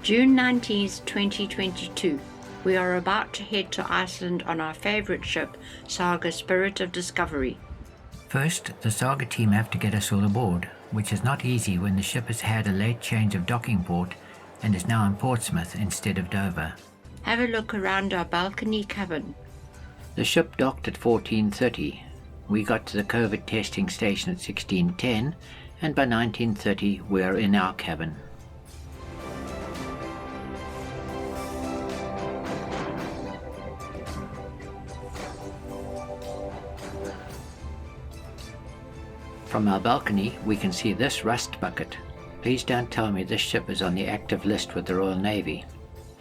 June 19th, 2022. We are about to head to Iceland on our favorite ship, Saga Spirit of Discovery. First, the Saga team have to get us all aboard, which is not easy when the ship has had a late change of docking port and is now in Portsmouth instead of Dover. Have a look around our balcony cabin. The ship docked at 14:30. We got to the COVID testing station at 16:10, and by 19:30 we are in our cabin. From our balcony, we can see this rust bucket. Please don't tell me this ship is on the active list with the Royal Navy.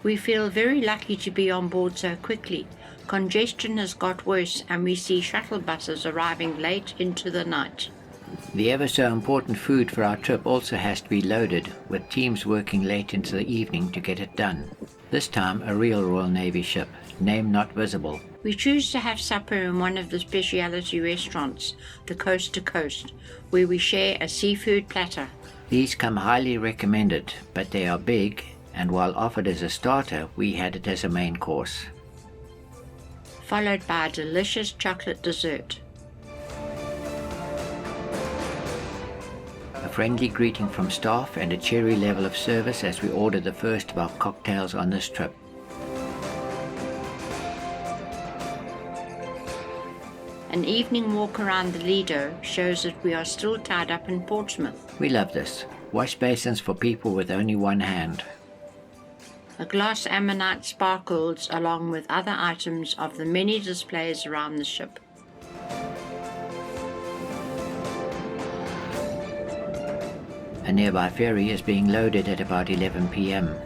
We feel very lucky to be on board so quickly. Congestion has got worse and we see shuttle buses arriving late into the night. The ever so important food for our trip also has to be loaded, with teams working late into the evening to get it done. This time a real Royal Navy ship, name not visible. We choose to have supper in one of the specialty restaurants, the Coast to Coast, where we share a seafood platter. These come highly recommended, but they are big, and while offered as a starter, we had it as a main course. Followed by a delicious chocolate dessert. A friendly greeting from staff and a cheery level of service as we order the first of our cocktails on this trip. An evening walk around the Lido shows that we are still tied up in Portsmouth. We love this. Wash basins for people with only one hand. A glass ammonite sparkles along with other items of the many displays around the ship. A nearby ferry is being loaded at about 11 p.m.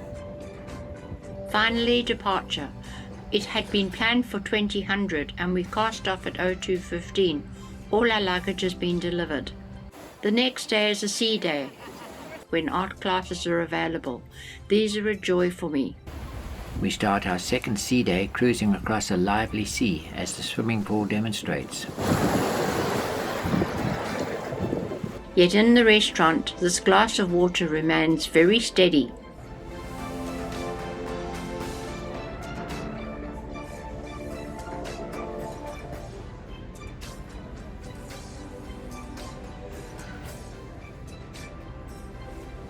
Finally, departure. It had been planned for 2000 and we cast off at 02:15. All our luggage has been delivered. The next day is a sea day, when art classes are available. These are a joy for me. We start our second sea day cruising across a lively sea, as the swimming pool demonstrates. Yet in the restaurant, this glass of water remains very steady.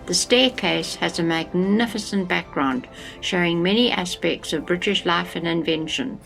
The staircase has a magnificent background showing many aspects of British life and invention.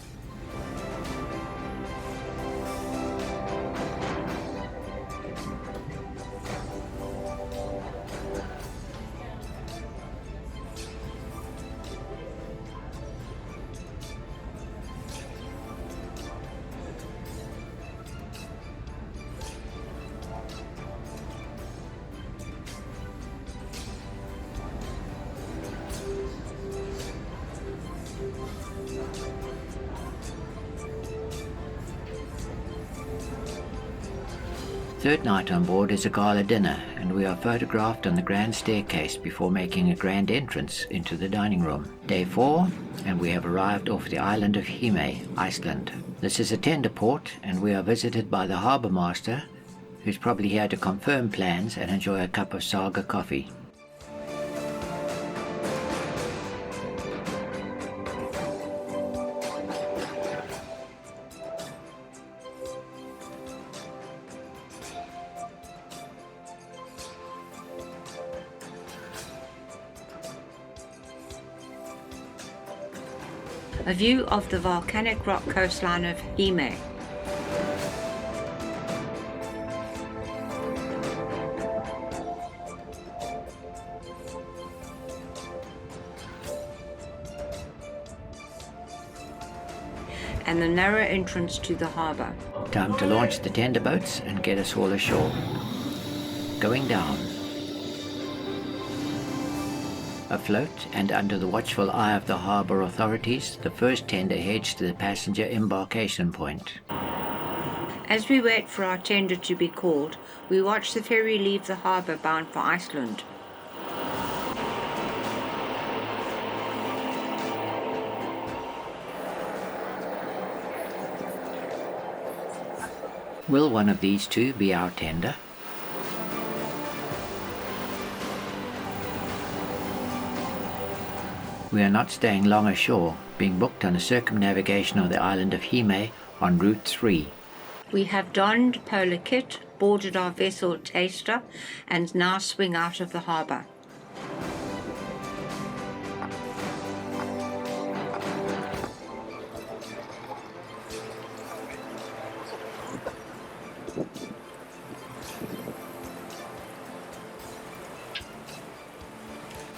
Third night on board is a gala dinner, and we are photographed on the grand staircase before making a grand entrance into the dining room. Day 4, and we have arrived off the island of Hime, Iceland. This is a tender port, and we are visited by the harbour master, who's probably here to confirm plans and enjoy a cup of Saga coffee. A view of the volcanic rock coastline of Hime. And the narrow entrance to the harbour. Time to launch the tender boats and get us all ashore. Going down. Afloat and under the watchful eye of the harbour authorities, the first tender heads to the passenger embarkation point. As we wait for our tender to be called, we watch the ferry leave the harbour bound for Iceland. Will one of these two be our tender? We are not staying long ashore, being booked on a circumnavigation of the island of Hime on Route 3. We have donned polar kit, boarded our vessel Taster, and now swing out of the harbour.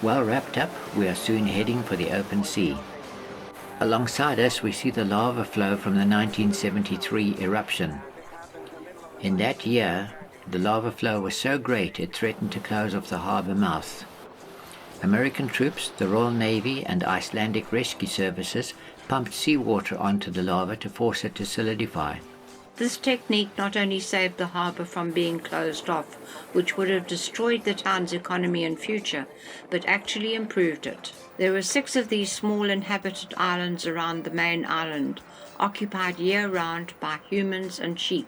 Well wrapped up, we are soon heading for the open sea. Alongside us we see the lava flow from the 1973 eruption. In that year, the lava flow was so great it threatened to close off the harbour mouth. American troops, the Royal Navy and Icelandic rescue services pumped seawater onto the lava to force it to solidify. This technique not only saved the harbour from being closed off, which would have destroyed the town's economy and future, but actually improved it. There were 6 of these small inhabited islands around the main island, occupied year-round by humans and sheep.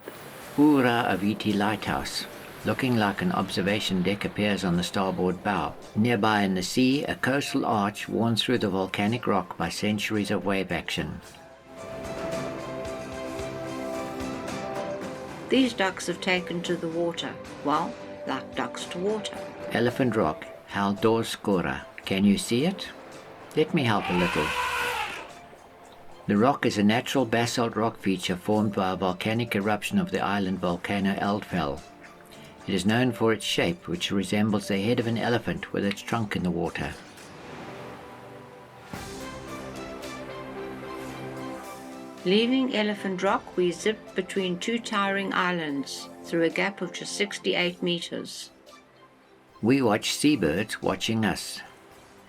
Ura Aviti Lighthouse, looking like an observation deck, appears on the starboard bow. Nearby in the sea, a coastal arch worn through the volcanic rock by centuries of wave action. These ducks have taken to the water, well, like ducks to water. Elephant Rock, Haldorskora. Can you see it? Let me help a little. The rock is a natural basalt rock feature formed by a volcanic eruption of the island volcano Eldfell. It is known for its shape, which resembles the head of an elephant with its trunk in the water. Leaving Elephant Rock, we zipped between 2 towering islands through a gap of just 68 meters. We watch seabirds watching us.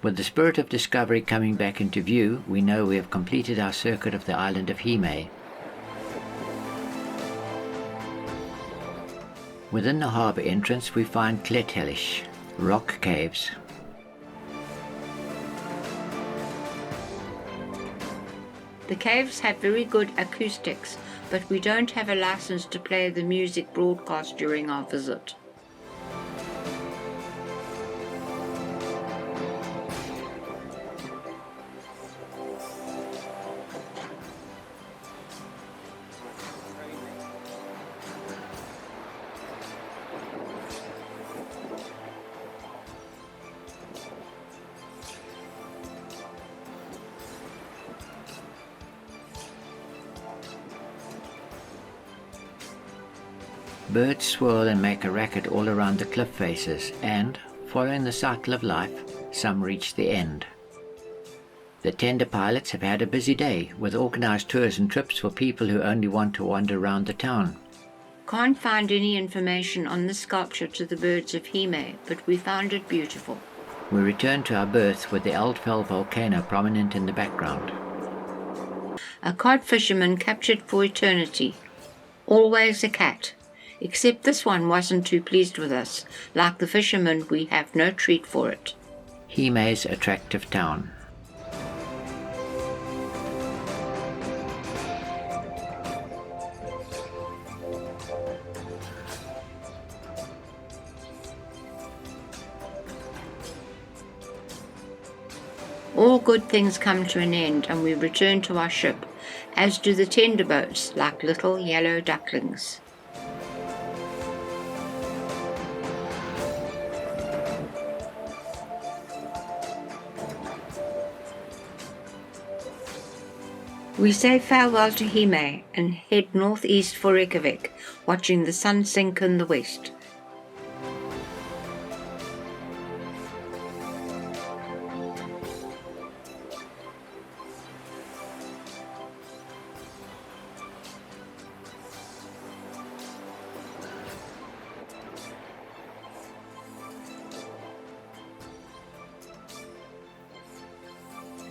With the spirit of discovery coming back into view, we know we have completed our circuit of the island of Hime. Within the harbour entrance we find Klethellish, rock caves. The caves have very good acoustics, but we don't have a license to play the music broadcast during our visit. Birds swirl and make a racket all around the cliff faces, and, following the cycle of life, some reach the end. The tender pilots have had a busy day, with organised tours and trips for people who only want to wander around the town. Can't find any information on the sculpture to the birds of Hime, but we found it beautiful. We return to our berth with the Eldfell volcano prominent in the background. A cod fisherman captured for eternity. Always a cat. Except this one wasn't too pleased with us. Like the fisherman, we have no treat for it. Hime's attractive town. All good things come to an end, and we return to our ship, as do the tender boats, like little yellow ducklings. We say farewell to Hime and head northeast for Reykjavik, watching the sun sink in the west.